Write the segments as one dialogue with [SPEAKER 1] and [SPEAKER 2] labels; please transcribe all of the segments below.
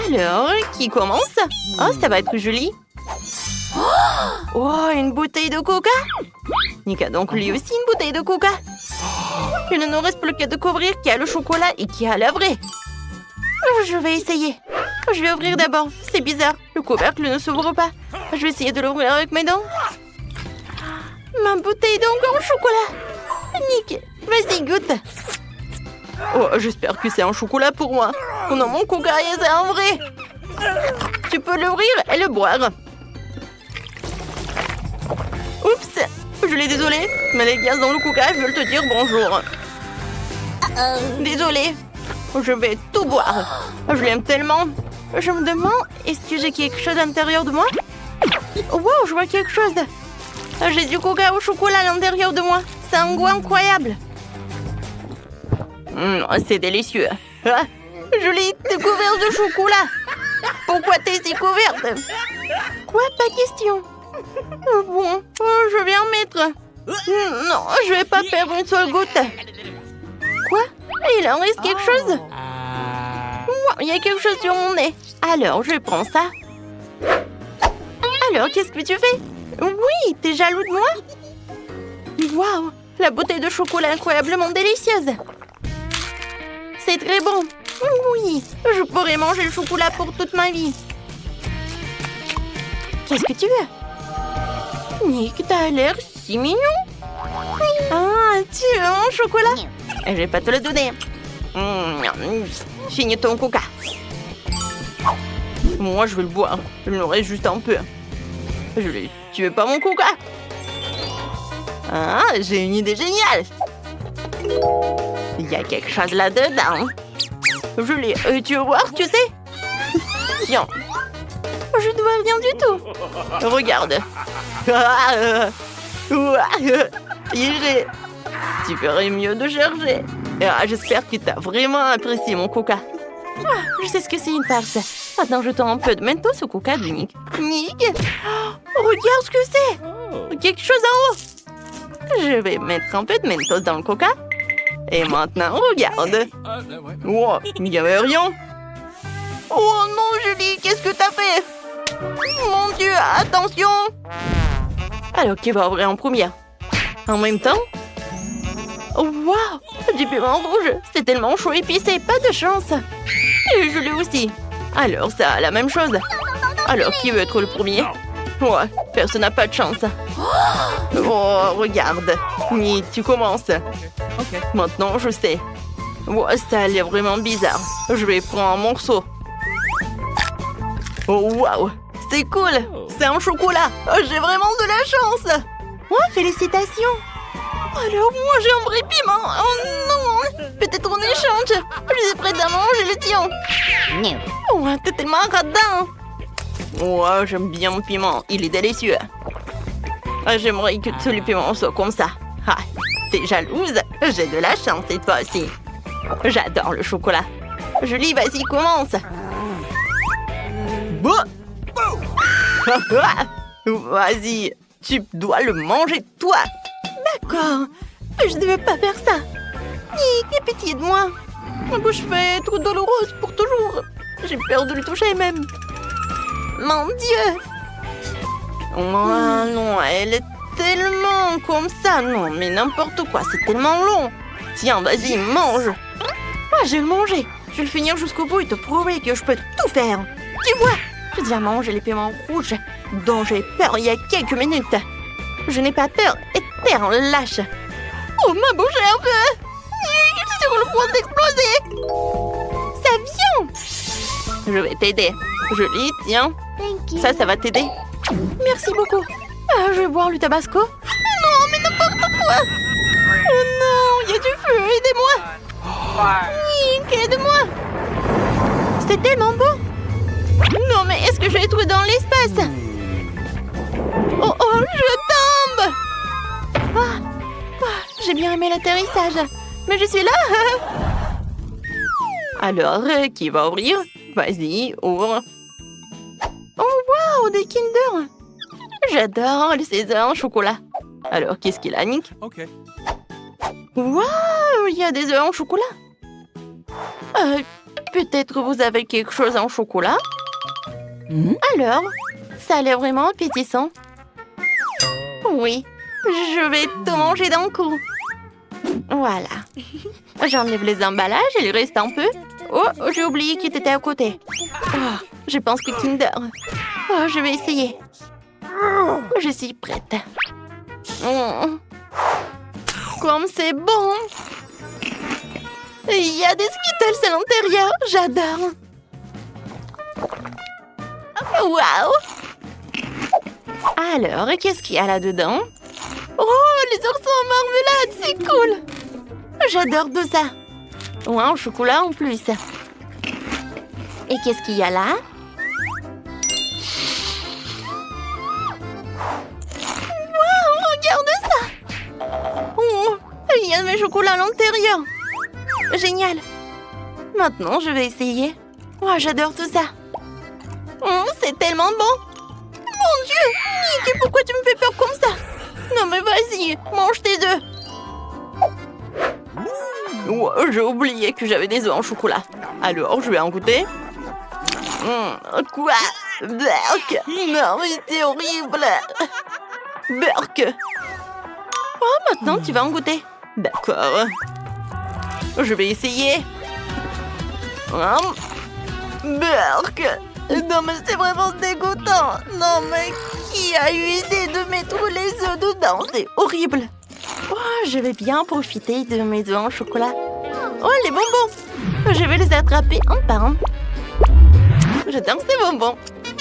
[SPEAKER 1] Alors, qui commence? Oh, ça va être joli. Oh, une bouteille de coca. Nick a donc lui aussi une bouteille de coca. Il ne nous reste plus qu'à découvrir qui a le chocolat et qui a la vraie. Je vais essayer. Je vais ouvrir d'abord. C'est bizarre, le couvercle ne s'ouvre pas. Je vais essayer de l'ouvrir avec mes dents. Ma bouteille d'encre en chocolat. Nick, vas-y, goûte. Oh, j'espère que c'est un chocolat pour moi. Oh non, mon coca, c'est un vrai. Tu peux l'ouvrir et le boire. Oups, je l'ai désolé, mais les gaz dans le coca veulent te dire bonjour. Désolée, je vais tout boire. Je l'aime tellement. Je me demande, est-ce que j'ai quelque chose à l'intérieur de moi? Oh, wow, je vois quelque chose. J'ai du coca au chocolat à l'intérieur de moi. C'est un goût incroyable. C'est délicieux. Ah, je l'ai découvert de chocolat. Pourquoi t'es si couverte? Quoi? Pas question. Bon, je vais en mettre. Non, je vais pas perdre une seule goutte. Quoi? Il en reste quelque chose? Il y a quelque chose sur mon nez. Alors, je prends ça. Alors, qu'est-ce que tu fais? Oui, t'es jaloux de moi? Waouh, la bouteille de chocolat incroyablement délicieuse. C'est très bon. Oui, je pourrais manger le chocolat pour toute ma vie. Qu'est-ce que tu veux? Nick, t'as l'air si mignon. Ah, tu veux mon chocolat? Je vais pas te le donner. Finis ton coca. Moi, je vais le boire. Il me reste juste un peu. Tu veux pas mon coca? Ah, j'ai une idée géniale. Il y a quelque chose là-dedans. Je l'ai. Tu veux voir, tu sais? Tiens. Je ne vois rien du tout. Regarde. Tu ferais mieux de chercher. J'espère que tu as vraiment apprécié mon coca. Je sais ce que c'est une farce. Maintenant, je tends un peu de mentos au coca de Nick. Nick, regarde ce que c'est. Quelque chose en haut. Je vais mettre un peu de mentos dans le coca. Et maintenant, regarde. Oh, il n'y avait rien. Oh non, Julie, qu'est-ce que t'as fait? Mon Dieu, attention. Alors, qui va ouvrir en première? En même temps? Oh, waouh, du piment rouge. C'est tellement chaud et épicé, pas de chance. Et je l'ai aussi. Alors, ça a la même chose. Alors, qui veut être le premier? Ouais, personne n'a pas de chance. Oh, regarde. Oui, tu commences. Maintenant, je sais. Ouais, ça a l'air vraiment bizarre. Je vais prendre un morceau. Oh, waouh. C'est cool. C'est un chocolat. Oh, j'ai vraiment de la chance. Oh, félicitations. Alors, moi, j'ai un vrai piment. Oh non. Peut-être on échange. Je suis prête à manger le tien. Oh, t'es tellement radin. Ouais, j'aime bien mon piment. Il est délicieux. J'aimerais que tous les piments soient comme ça. Ah, t'es jalouse? J'ai de la chance cette fois aussi. J'adore le chocolat. Julie, vas-y, commence. Vas-y, tu dois le manger toi. D'accord, je ne devais pas faire ça. Nick, aie pitié de moi. Ma bouche fait trop douloureuse pour toujours. J'ai peur de le toucher même. Mon Dieu. Oh non, elle est tellement comme ça. Non, mais n'importe quoi, c'est tellement long. Tiens, vas-y, mange. Je vais le manger. Je vais le finir jusqu'au bout et te prouver que je peux tout faire. Tu vois, j'ai déjà mangé les piments rouges dont j'ai peur il y a quelques minutes. Je n'ai pas peur et t'es en lâche. Oh, ma bouche est un peu... Je suis sur le point d'exploser. Ça vient. Je vais t'aider. Julie, tiens. Ça va t'aider. Merci beaucoup. Je vais boire le tabasco. Non, mais n'importe quoi. Oh non, il y a du feu, aidez-moi. Nick, aide-moi. C'est tellement beau. Non, mais est-ce que je vais être dans l'espace? Oh, je tombe. J'ai bien aimé l'atterrissage. Mais je suis là. Alors, qui va ouvrir? Vas-y, ouvre. Oh, wow, des Kinder. J'adore les César en chocolat. Alors, qu'est-ce qu'il a, Nick? Wow, il y a des œufs en chocolat. Peut-être vous avez quelque chose en chocolat? Alors, ça a l'air vraiment appétissant. Oui, je vais tout manger d'un coup. Voilà. J'enlève les emballages, il reste un peu. Oh, j'ai oublié qu'il était à côté. Oh, je pense que Kinder. Oh, je vais essayer. Je suis prête. Oh. Comme c'est bon! Il y a des Skittles à l'intérieur, j'adore! Waouh! Alors, qu'est-ce qu'il y a là-dedans? Oh, les oursons en marmelade, c'est cool! J'adore tout ça! Ouais, en chocolat en plus. Et qu'est-ce qu'il y a là? Waouh, regarde ça! Oh, il y a mes chocolats à l'intérieur! Génial! Maintenant, je vais essayer. Oh, j'adore tout ça! Oh, c'est tellement bon! Mon Dieu! Nick, pourquoi tu me fais peur comme ça? Non mais vas-y, mange tes œufs! Oh, j'ai oublié que j'avais des œufs en chocolat. Alors, je vais en goûter. Quoi? Berk! Non mais c'est horrible! Berk! Oh, maintenant tu vas en goûter. D'accord. Je vais essayer. Berk! Non mais c'est vraiment dégoûtant. Non mais qui a eu l'idée de mettre les œufs dedans? C'est horrible. Oh, je vais bien profiter de mes œufs en chocolat. Oh, les bonbons! Je vais les attraper un par un. J'adore ces bonbons.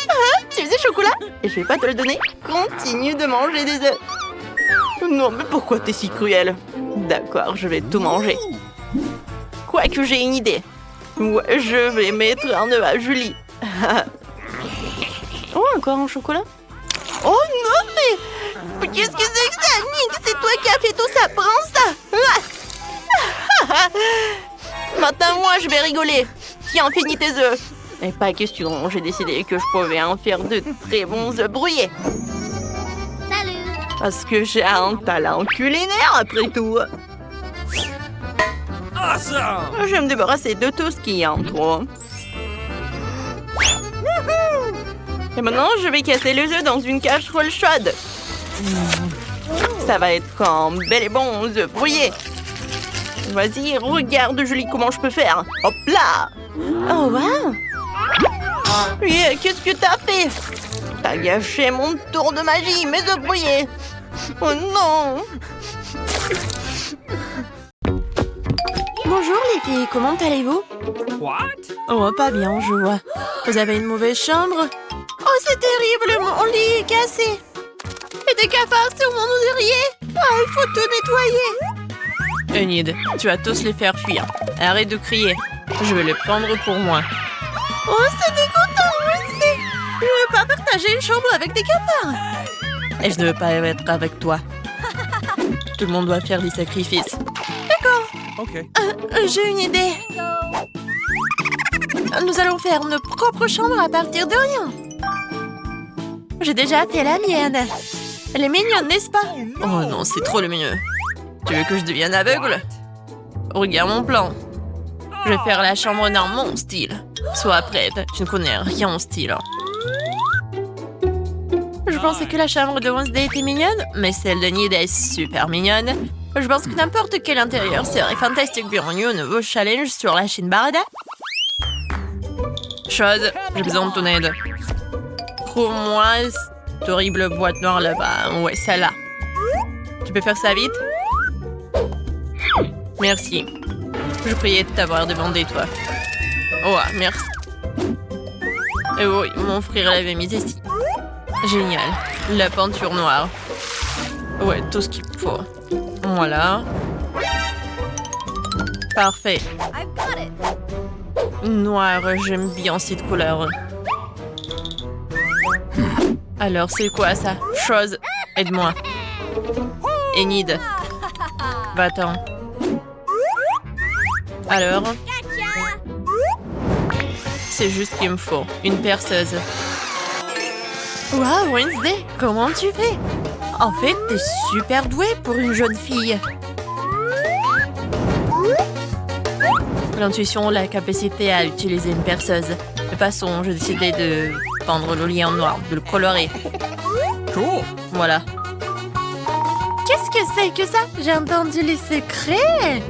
[SPEAKER 1] Ah, tu faisais chocolat? Et je vais pas te le donner. Continue de manger des œufs. Non mais pourquoi t'es si cruelle? D'accord, je vais tout manger. Quoique j'ai une idée. Ouais, je vais mettre un œuf à Julie. Oh, encore un chocolat? Oh non, mais qu'est-ce que c'est que ça, Nick? C'est toi qui as fait tout ça, prends ça. Maintenant, moi, je vais rigoler. Tiens, finis tes œufs. Et pas question, j'ai décidé que je pouvais en faire de très bons œufs brouillés.
[SPEAKER 2] Salut!
[SPEAKER 1] Parce que j'ai un talent culinaire, après tout. Je vais me débarrasser de tout ce qu'il y a en trop. Et maintenant, je vais casser les œufs dans une casserole chaude. Ça va être comme bel et bon œufs brouillés. Vas-y, regarde, Julie, comment je peux faire. Hop là! Oh, wow! Yeah, qu'est-ce que t'as fait? T'as gâché mon tour de magie, mes œufs brouillés. Oh non! Bonjour les filles, comment allez-vous? Oh, pas bien, je vois. Vous avez une mauvaise chambre? Oh, c'est terrible, mon lit est cassé. Et des cafards sur mon oreiller. Ah, il faut tout nettoyer. Enid, tu vas tous les faire fuir. Arrête de crier. Je vais les prendre pour moi. Oh, c'est dégoûtant, Wednesday. Je ne veux pas partager une chambre avec des cafards. Et je ne veux pas être avec toi. Tout le monde doit faire des sacrifices. D'accord.
[SPEAKER 3] Ok.
[SPEAKER 1] J'ai une idée. Nous allons faire nos propres chambres à partir de rien. J'ai déjà fait la mienne. Elle est mignonne, n'est-ce pas? Oh non, c'est trop le mieux. Tu veux que je devienne aveugle? Regarde mon plan. Je vais faire la chambre dans mon style. Sois prête, tu ne connais rien en style. Je pensais que la chambre de Wednesday était mignonne, mais celle de Nid est super mignonne. Je pense que n'importe quel intérieur serait fantastique pour un nouveau challenge sur la chaîne Barada. Chose, j'ai besoin de ton aide. Trouve-moi cette horrible boîte noire là-bas. Ouais, celle-là. Tu peux faire ça vite? Merci. Je priais de t'avoir demandé, toi. Oh, merci. Et oui, mon frère l'avait mise ici. Génial. La peinture noire. Ouais, tout ce qu'il faut. Voilà. Parfait. Noir, j'aime bien cette couleur. Alors, c'est quoi ça? Chose, aide-moi. Enid. Va-t'en. Alors? C'est juste qu'il me faut une perceuse. Wow, Wednesday, comment tu fais? En fait, t'es super douée pour une jeune fille.
[SPEAKER 3] l'intuition, la capacité à utiliser une perceuse. Mais passons, j'ai décidé de peindre le lit en noir, de le colorer.
[SPEAKER 4] Cool.
[SPEAKER 3] Voilà. Qu'est-ce que c'est que ça? J'ai entendu les secrets.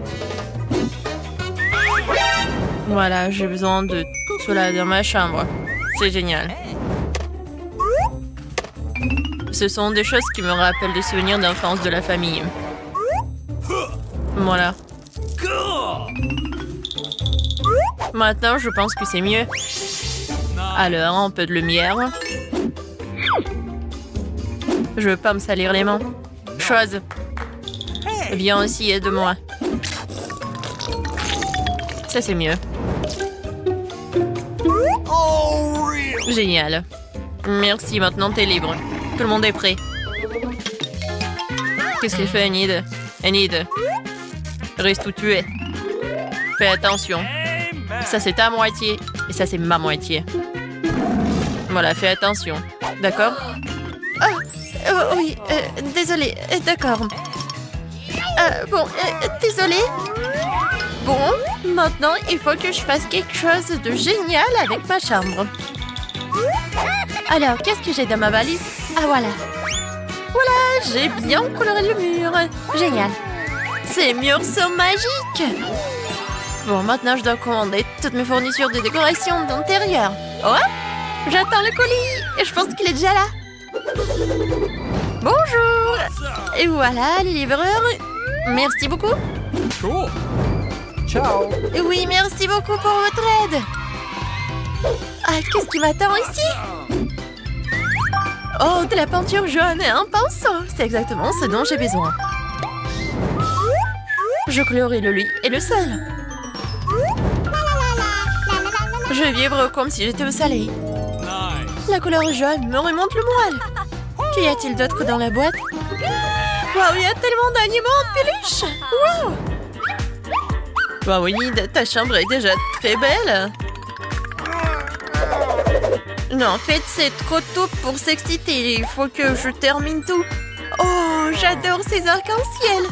[SPEAKER 3] Voilà, j'ai besoin de cela dans ma chambre. C'est génial. Ce sont des choses qui me rappellent des souvenirs d'enfance de la famille. Voilà. Maintenant, je pense que c'est mieux. Alors, un peu de lumière. Je veux pas me salir les mains. Chose. Viens aussi, aide-moi. Ça, c'est mieux. Génial. Merci, maintenant t'es libre. Tout le monde est prêt. Qu'est-ce qu'il fait, Enid? Enid. Reste où tu es. Fais attention. Ça, c'est ta moitié. Et ça, c'est ma moitié. Voilà, fais attention. D'accord? Oui, désolé. D'accord. Désolé. Bon, maintenant, il faut que je fasse quelque chose de génial avec ma chambre. Alors, qu'est-ce que j'ai dans ma valise? Ah, voilà. Voilà, j'ai bien coloré le mur. Génial. Ces murs sont magiques. Bon, maintenant, je dois commander toutes mes fournitures de décoration d'intérieur. Oh, j'attends le colis. Et je pense qu'il est déjà là. Bonjour. Et voilà, les livreurs. Merci beaucoup.
[SPEAKER 4] Cool. Ciao.
[SPEAKER 3] Oui, merci beaucoup pour votre aide. Ah, qu'est-ce qui m'attend ici? Oh, de la peinture jaune et un pinceau. C'est exactement ce dont j'ai besoin. Je colorie le lit et le sol. Je vais vivre comme si j'étais au soleil.
[SPEAKER 4] Nice.
[SPEAKER 3] La couleur jaune me remonte le moelle. Qu'y a-t-il d'autre dans la boîte? Waouh, il y a tellement d'animaux en peluche. Waouh. Waouh, Enid, ta chambre est déjà très belle. Non, en fait, c'est trop tôt pour s'exciter. Il faut que je termine tout. Oh, j'adore ces arcs-en-ciel.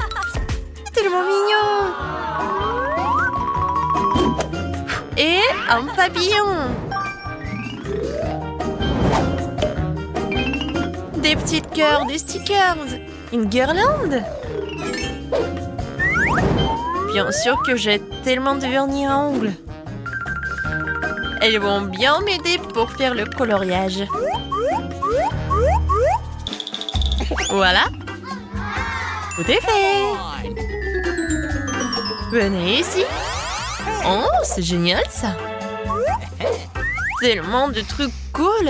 [SPEAKER 3] C'est tellement mignon. Et un papillon. Des petites cœurs, des stickers. Une guirlande. Bien sûr que j'ai tellement de vernis à ongles. Elles vont bien m'aider pour faire le coloriage. Voilà. Tout est fait. Venez ici. Oh, c'est génial ça. Tellement de trucs cool.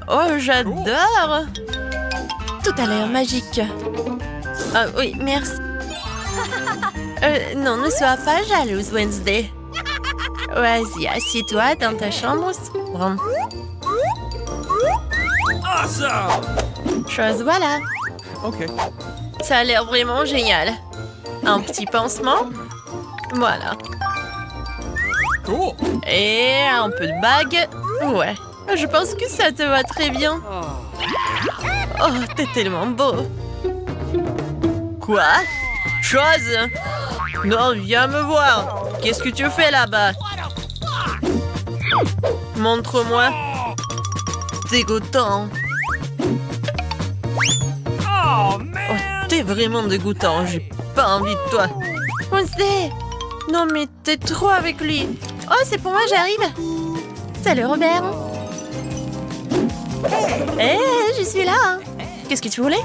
[SPEAKER 3] Oh, j'adore. Tout a l'air magique. Ah oui, merci. Non, ne sois pas jalouse, Wednesday. Vas-y, assis-toi dans ta chambre sombre.
[SPEAKER 4] Awesome.
[SPEAKER 3] Chose, voilà.
[SPEAKER 4] Okay.
[SPEAKER 3] Ça a l'air vraiment génial. Un petit pansement. Voilà.
[SPEAKER 4] Cool.
[SPEAKER 3] Et un peu de bague. Ouais, je pense que ça te va très bien. Oh, t'es tellement beau. Quoi? Chose? Non, viens me voir. Qu'est-ce que tu fais là-bas? Montre-moi. Dégoûtant.
[SPEAKER 4] Oh,
[SPEAKER 3] Oh,
[SPEAKER 4] man.
[SPEAKER 3] t'es vraiment dégoûtant. J'ai pas envie de toi. Wednesday! Non, mais t'es trop avec lui. Oh, c'est pour moi, j'arrive. Salut, Robert. Hé, je suis là. Qu'est-ce que tu voulais?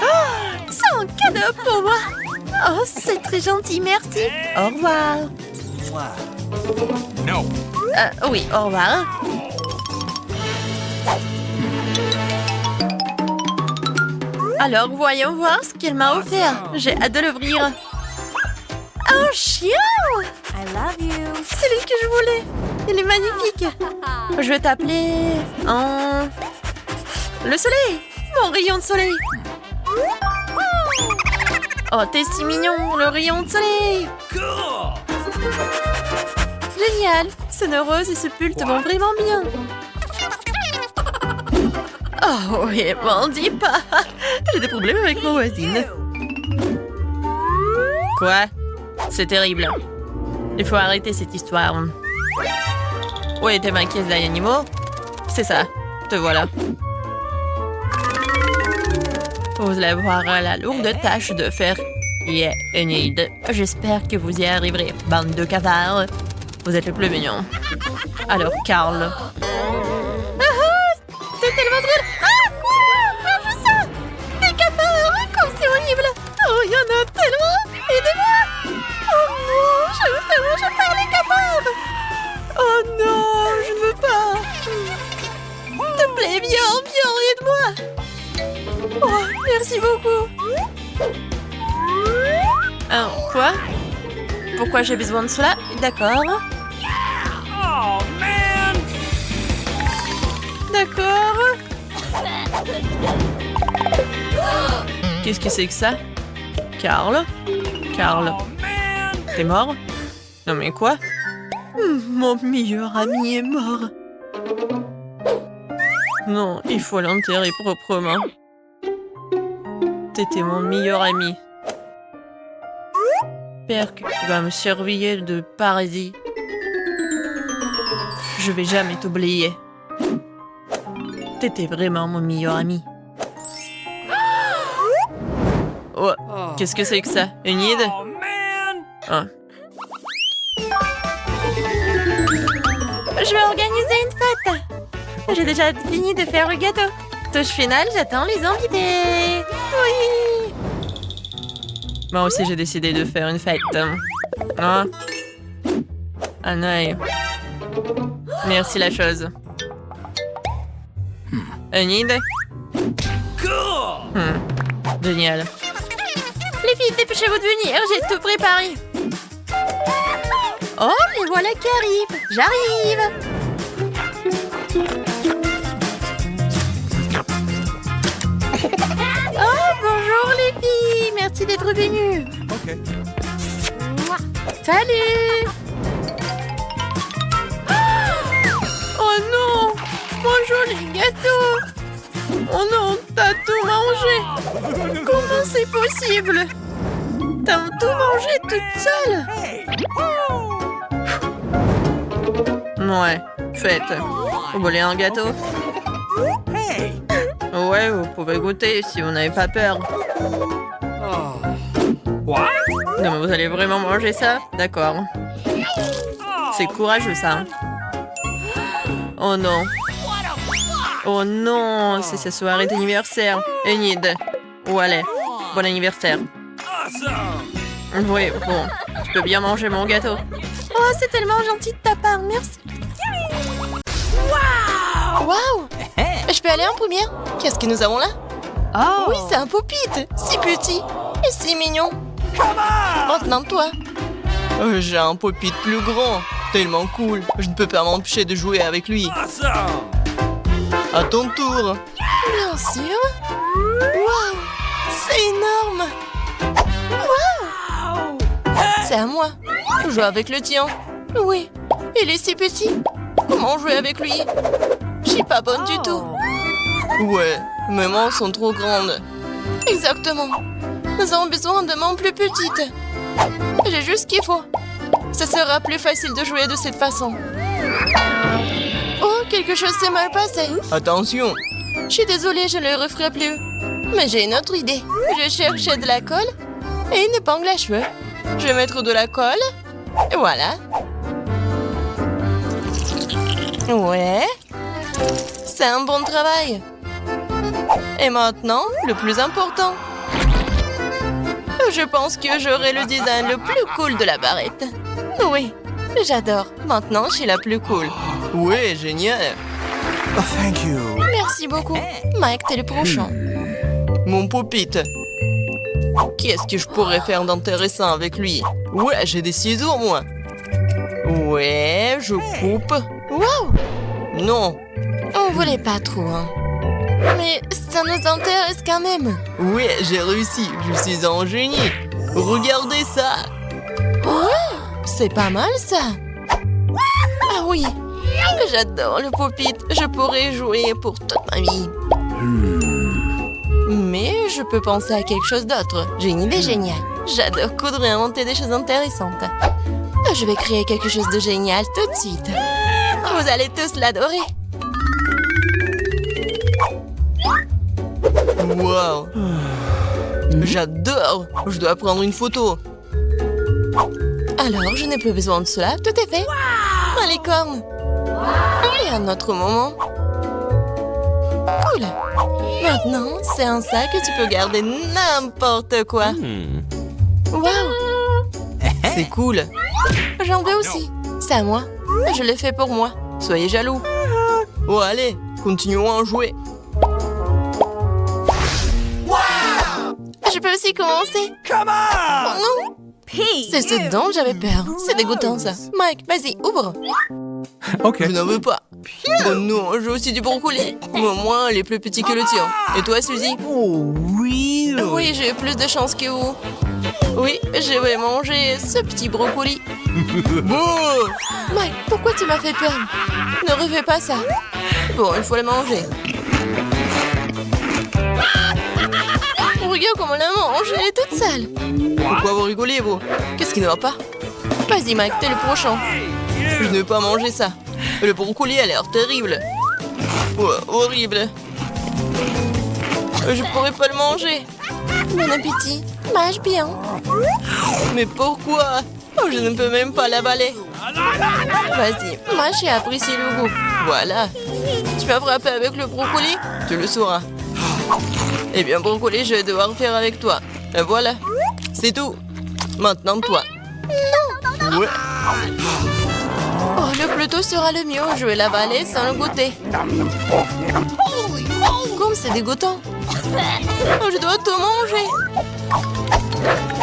[SPEAKER 3] Oh, c'est un cadeau pour moi. Oh, c'est très gentil, merci. Au revoir.
[SPEAKER 4] No.
[SPEAKER 3] Oui, au revoir. Alors, voyons voir ce qu'elle m'a offert. J'ai hâte de l'ouvrir. Un chien!
[SPEAKER 2] I love you.
[SPEAKER 3] C'est lui que je voulais. Il est magnifique. Je vais t'appeler... Le soleil. Mon rayon de soleil. Oh, t'es si mignon, le rayon de soleil.
[SPEAKER 4] Cool.
[SPEAKER 3] Génial. Ce nœud rose et ce pull te vont vraiment bien. Oh oui, m'en dis pas. J'ai des problèmes avec ma voisine. Quoi? C'est terrible. Il faut arrêter cette histoire. Où était ma caisse d'animaux? C'est ça. Te voilà. Vous allez avoir la lourde tâche de faire Enid. J'espère que vous y arriverez, bande de cafards. Vous êtes le plus mignon. Alors, Carl. C'est tellement drôle. Ah, quoi? Range ça! Des cafards! Comme c'est horrible! Oh, il y en a tellement! Aidez-moi! Oh non, je me fais manger par les cafards! Oh non, je ne veux pas! S'il te plaît, viens, aide-moi! Oh, merci beaucoup! Quoi? Pourquoi j'ai besoin de cela? D'accord.
[SPEAKER 4] Oh, man!
[SPEAKER 3] D'accord. Qu'est-ce que c'est que ça? Carl? Carl,
[SPEAKER 4] Oh, man!
[SPEAKER 3] t'es mort? Non mais quoi? Mon meilleur ami est mort. Non, il faut l'enterrer proprement. T'étais mon meilleur ami. Perk va me surveiller de parasites. Je vais jamais t'oublier. T'étais vraiment mon meilleur ami. Oh, qu'est-ce que c'est que ça? Une idée?
[SPEAKER 4] Oh, man!
[SPEAKER 3] Ah. Je vais organiser une fête. J'ai déjà fini de faire le gâteau. Touche finale, j'attends les invités. Oui. Moi aussi, j'ai décidé de faire une fête. Ah. Un œil. Merci la chose. Une idée?
[SPEAKER 4] Cool!
[SPEAKER 3] Génial. Les filles, dépêchez-vous de venir, j'ai tout préparé. Oh, les voilà qui arrivent. J'arrive. Oh, bonjour les filles. Merci d'être venues.
[SPEAKER 4] Okay.
[SPEAKER 3] Salut. Oh non, mon joli gâteau. Oh non, t'as tout mangé. Comment c'est possible? T'as tout mangé toute seule. Ouais, faites. Vous voulez un gâteau?
[SPEAKER 4] Hey!
[SPEAKER 3] Ouais, vous pouvez goûter si vous n'avez pas peur.
[SPEAKER 4] Oh. What?
[SPEAKER 3] Non, mais vous allez vraiment manger ça? D'accord. C'est courageux, ça. Oh non. Oh non, c'est sa soirée d'anniversaire. Enid. Où allez? Bon anniversaire.
[SPEAKER 4] Awesome!
[SPEAKER 3] Oui, bon. Tu peux bien manger mon gâteau. Oh, c'est tellement gentil de ta part, merci.
[SPEAKER 1] Waouh! Je peux aller en première? Qu'est-ce que nous avons là?
[SPEAKER 3] Oh.
[SPEAKER 1] Oui, c'est un Pop-It. Si petit et si mignon. Maintenant, toi. J'ai un Pop-It plus grand. Tellement cool. Je ne peux pas m'empêcher de jouer avec lui.
[SPEAKER 4] Awesome!
[SPEAKER 1] À ton tour. Bien sûr. Waouh! C'est énorme. Waouh! C'est à moi. Joue avec le tien. Oui. Il est si petit. Comment jouer avec lui? Je suis pas bonne du tout. Ouais, mes mains sont trop grandes. Exactement. Nous avons besoin de mains plus petites. J'ai juste ce qu'il faut. Ce sera plus facile de jouer de cette façon. Oh, quelque chose s'est mal passé. Attention. Je suis désolée, je ne le referai plus. Mais j'ai une autre idée. Je cherchais de la colle et une épingle à cheveux. Je vais mettre de la colle. Et voilà. Ouais. C'est un bon travail. Et maintenant, le plus important. Je pense que j'aurai le design le plus cool de la barrette. Oui, j'adore. Maintenant, je suis la plus cool. Oui, génial.
[SPEAKER 4] Oh, thank you.
[SPEAKER 1] Merci beaucoup. Mike, t'es le prochain. Mon Pop-It. Qu'est-ce que je pourrais faire d'intéressant avec lui? Ouais, j'ai des ciseaux, moi. Ouais, je coupe. Waouh! Non. On voulait pas trop, hein. Mais ça nous intéresse quand même. Ouais, j'ai réussi. Je suis un génie. Regardez ça. Ouais, c'est pas mal, ça. Ah oui. J'adore le Pop-It. Je pourrais jouer pour toute ma vie. Mais je peux penser à quelque chose d'autre. J'ai une idée géniale. J'adore coudre et inventer des choses intéressantes.
[SPEAKER 3] Je vais créer quelque chose de génial tout de suite. Vous allez tous l'adorer.
[SPEAKER 1] Wow. J'adore. Je dois prendre une photo.
[SPEAKER 3] Alors, je n'ai plus besoin de cela. Tout est fait. Ma licorne. Et un autre moment. Cool. Maintenant, c'est un sac que tu peux garder n'importe quoi. Wow.
[SPEAKER 1] C'est cool.
[SPEAKER 3] J'en veux aussi. C'est à moi. Je l'ai fait pour moi.
[SPEAKER 1] Soyez jaloux. Oh, allez, continuons à jouer.
[SPEAKER 3] Je peux aussi commencer.
[SPEAKER 4] Come
[SPEAKER 3] Oh
[SPEAKER 4] on!
[SPEAKER 3] non. C'est ce dont j'avais peur. C'est dégoûtant, ça. Mike, vas-y, ouvre.
[SPEAKER 4] Okay.
[SPEAKER 1] Je n'en veux pas. Oh non, j'ai aussi du brocoli. Au moins, il est plus petit que le tien. Et toi, Suzy?
[SPEAKER 4] Oh, really?
[SPEAKER 3] Oui, j'ai eu plus de chance que vous. Oui, je vais manger ce petit brocoli.
[SPEAKER 1] Bon.
[SPEAKER 3] Mike, pourquoi tu m'as fait peur? Ne refais pas ça.
[SPEAKER 1] Bon, il faut le manger.
[SPEAKER 3] Regarde comment la mange, elle est toute sale.
[SPEAKER 1] Pourquoi vous rigolez, vous? Qu'est-ce qui ne va pas?
[SPEAKER 3] Vas-y, Mike, t'es le prochain.
[SPEAKER 1] Je ne veux pas manger ça. Le brocoli a l'air terrible. Ouais, horrible. Je pourrais pas le manger.
[SPEAKER 3] Bon appétit. Mange bien.
[SPEAKER 1] Mais pourquoi? Oh, je ne peux même pas l'avaler.
[SPEAKER 3] Vas-y, moi j'ai apprécié le goût.
[SPEAKER 1] Voilà. Tu m'as frappé avec le brocoli? Tu le sauras. Eh bien, brocoli, je vais devoir faire avec toi. Et voilà. C'est tout. Maintenant, toi. Non. Ouais.
[SPEAKER 3] Oh, le plus tôt sera le mieux. Je vais l'avaler sans le goûter. Comme c'est dégoûtant. Oh, je dois tout manger.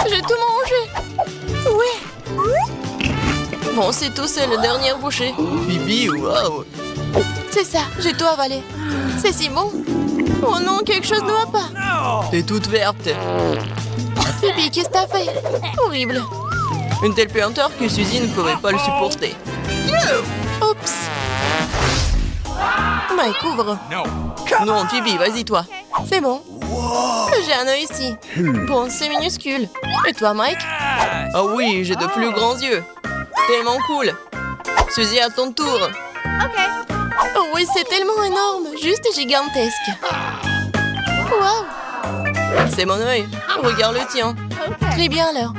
[SPEAKER 3] J'ai tout mangé. Oui.
[SPEAKER 1] Bon, c'est tout, c'est le dernier bouchée. Bibi, waouh.
[SPEAKER 3] C'est ça, j'ai tout avalé. C'est si bon. Oh non, quelque chose ne va pas.
[SPEAKER 1] T'es toute verte.
[SPEAKER 3] Bibi, qu'est-ce que t'as fait? Horrible.
[SPEAKER 1] Une telle puanteur que Suzy ne pourrait pas le supporter.
[SPEAKER 3] Oups. Mike, ouvre.
[SPEAKER 1] Non, Phoebe, vas-y, toi.
[SPEAKER 3] C'est bon. J'ai un œil ici. Bon, c'est minuscule. Et toi, Mike?
[SPEAKER 1] Ah oui, j'ai de plus grands yeux. Tellement cool. Suzy, à ton tour.
[SPEAKER 3] Oh oui, c'est tellement énorme. Juste gigantesque. Wow.
[SPEAKER 1] C'est mon œil. Regarde le tien.
[SPEAKER 3] Très bien alors.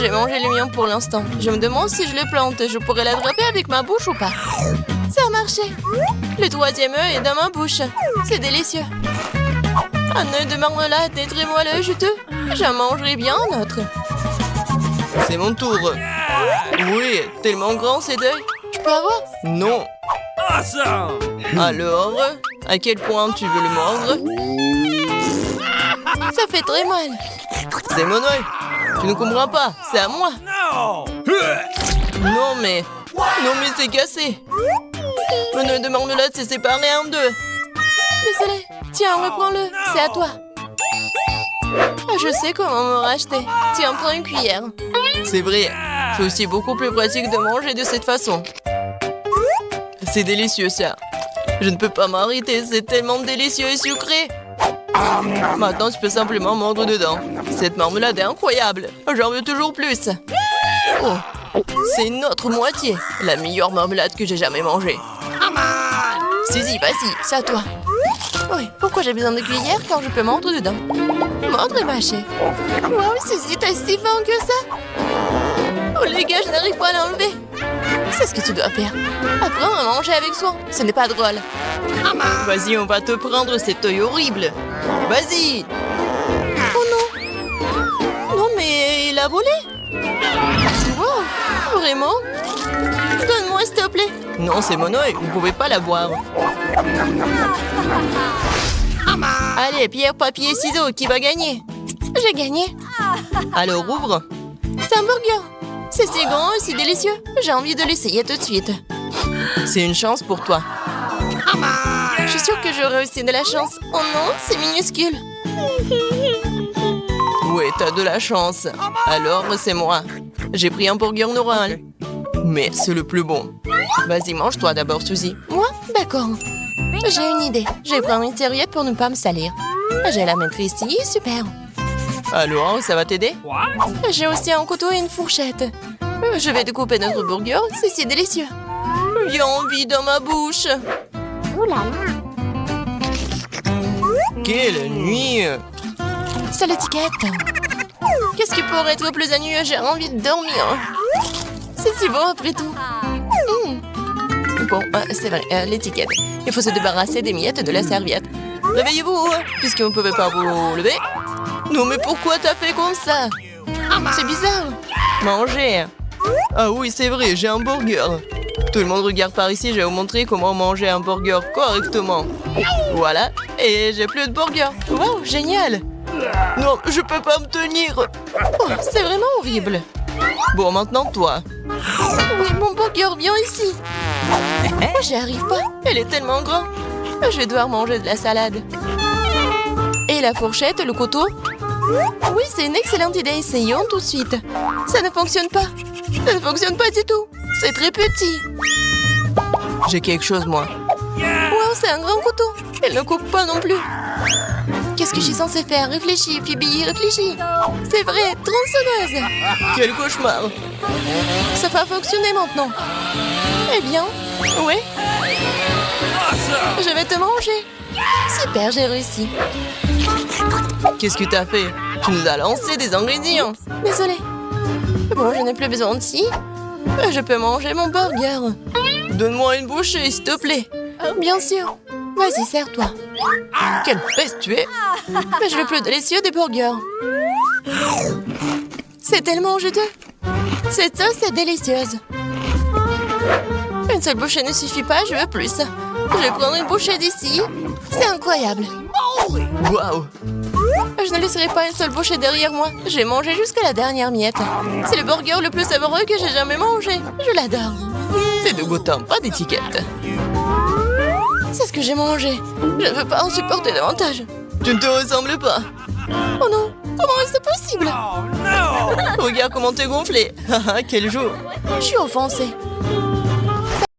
[SPEAKER 3] J'ai mangé le mien pour l'instant. Je me demande si je le plante, je pourrais l'attraper avec ma bouche ou pas. Ça a marché. Le troisième œil est dans ma bouche. C'est délicieux. Un œil de marmelade est très moelleux et juteux. J'en mangerai bien un autre.
[SPEAKER 1] C'est mon tour. Oui, tellement grand ces deuils.
[SPEAKER 3] Je peux avoir?
[SPEAKER 1] Non.
[SPEAKER 4] Awesome!
[SPEAKER 1] Alors, à quel point tu veux le mordre?
[SPEAKER 3] Ça fait très mal.
[SPEAKER 1] C'est mon œil. Tu ne comprends pas, c'est à moi.
[SPEAKER 4] No!
[SPEAKER 1] Non mais c'est cassé. Mon œil de marmelade s'est séparé en deux.
[SPEAKER 3] Désolée. Tiens, reprends-le. C'est à toi. Je sais comment me racheter. Tiens, prends une cuillère.
[SPEAKER 1] C'est vrai, c'est aussi beaucoup plus pratique de manger de cette façon. C'est délicieux ça. Je ne peux pas m'arrêter, c'est tellement délicieux et sucré. Maintenant, tu peux simplement mordre dedans. Cette marmelade est incroyable. J'en veux toujours plus. Oh, c'est une autre moitié. La meilleure marmelade que j'ai jamais mangée.
[SPEAKER 3] Suzy, vas-y, c'est à toi. Oui, pourquoi j'ai besoin de cuillère quand je peux mordre dedans? Mordre et mâcher. Wow, Suzy, t'es si fin que ça. Oh les gars, je n'arrive pas à l'enlever. C'est ce que tu dois faire. Apprendre à manger avec soin. Ce n'est pas drôle.
[SPEAKER 1] Vas-y, on va te prendre cet œil horrible. Vas-y.
[SPEAKER 3] Oh non. Non, mais il a volé. Wow, vraiment? Donne-moi, s'il te plaît.
[SPEAKER 1] Non, c'est mon œil, vous ne pouvez pas l'avoir. Allez, pierre, papier, ciseaux, qui va gagner?
[SPEAKER 3] J'ai gagné.
[SPEAKER 1] Alors ouvre.
[SPEAKER 3] C'est un burger. C'est si grand et si délicieux. J'ai envie de l'essayer tout de suite.
[SPEAKER 1] C'est une chance pour toi.
[SPEAKER 3] Je suis sûre que j'aurai aussi de la chance. Oh non, c'est minuscule.
[SPEAKER 1] Oui, t'as de la chance. Alors, c'est moi. J'ai pris un burger normal. Mais c'est le plus bon. Vas-y, mange-toi d'abord, Suzy.
[SPEAKER 3] Moi? D'accord. J'ai une idée. Je vais prendre une serviette pour ne pas me salir. Je vais la mettre ici. Super.
[SPEAKER 1] Alors, ça va t'aider?
[SPEAKER 4] What?
[SPEAKER 3] J'ai aussi un couteau et une fourchette.
[SPEAKER 1] Je vais découper notre burger, c'est si délicieux. J'ai envie dans ma bouche.
[SPEAKER 2] Ouh là là.
[SPEAKER 1] Quelle nuit! C'est l'étiquette. Qu'est-ce qui pourrait être plus ennuyeux? J'ai envie de dormir. C'est si bon après tout. Bon, c'est vrai, l'étiquette. Il faut se débarrasser des miettes de la serviette. Réveillez-vous, puisque vous ne pouvez pas vous lever. Non, mais pourquoi t'as fait comme ça? C'est bizarre. Manger. Ah oui, c'est vrai, j'ai un burger. Tout le monde regarde par ici, je vais vous montrer comment manger un burger correctement. Voilà, et j'ai plus de burger. Wow, génial. Non, je peux pas me tenir. Oh, c'est vraiment horrible. Bon, maintenant toi. Oui, mon burger, viens ici. Oh, j'y arrive pas, elle est tellement grande. Je vais devoir manger de la salade. Et la fourchette, le couteau? Oui, c'est une excellente idée, essayons tout de suite. Ça ne fonctionne pas. Ça ne fonctionne pas du tout. C'est très petit. J'ai quelque chose, moi. Wow, c'est un grand couteau. Elle ne coupe pas non plus. Qu'est-ce que je suis censée faire? Réfléchis, Phoebe, réfléchis. C'est vrai, tronçonneuse. Quel cauchemar. Ça va fonctionner maintenant. Eh bien, oui. Je vais te manger. Super, j'ai réussi. Qu'est-ce que t'as fait? Tu nous as lancé des ingrédients. Désolée. Bon, je n'ai plus besoin de ci. Je peux manger mon burger. Donne-moi une bouchée, s'il te plaît. Bien sûr. Vas-y, sers-toi. Quelle peste tu es. Mais je veux plus délicieux des burgers. C'est tellement juteux. Cette sauce est délicieuse. Une seule bouchée ne suffit pas, je veux plus. Je vais prendre une bouchée d'ici. C'est incroyable. Waouh. Je ne laisserai pas une seule bouchée derrière moi. Je vais manger jusqu'à la dernière miette. C'est le burger le plus savoureux que j'ai jamais mangé. Je l'adore. C'est dégoûtant, pas d'étiquette. C'est ce que j'ai mangé. Je ne veux pas en supporter davantage. Tu ne te ressembles pas. Oh non, comment est-ce possible?
[SPEAKER 4] Oh no!
[SPEAKER 1] Regarde comment t'es gonflé. Quel jour. Je suis offensée.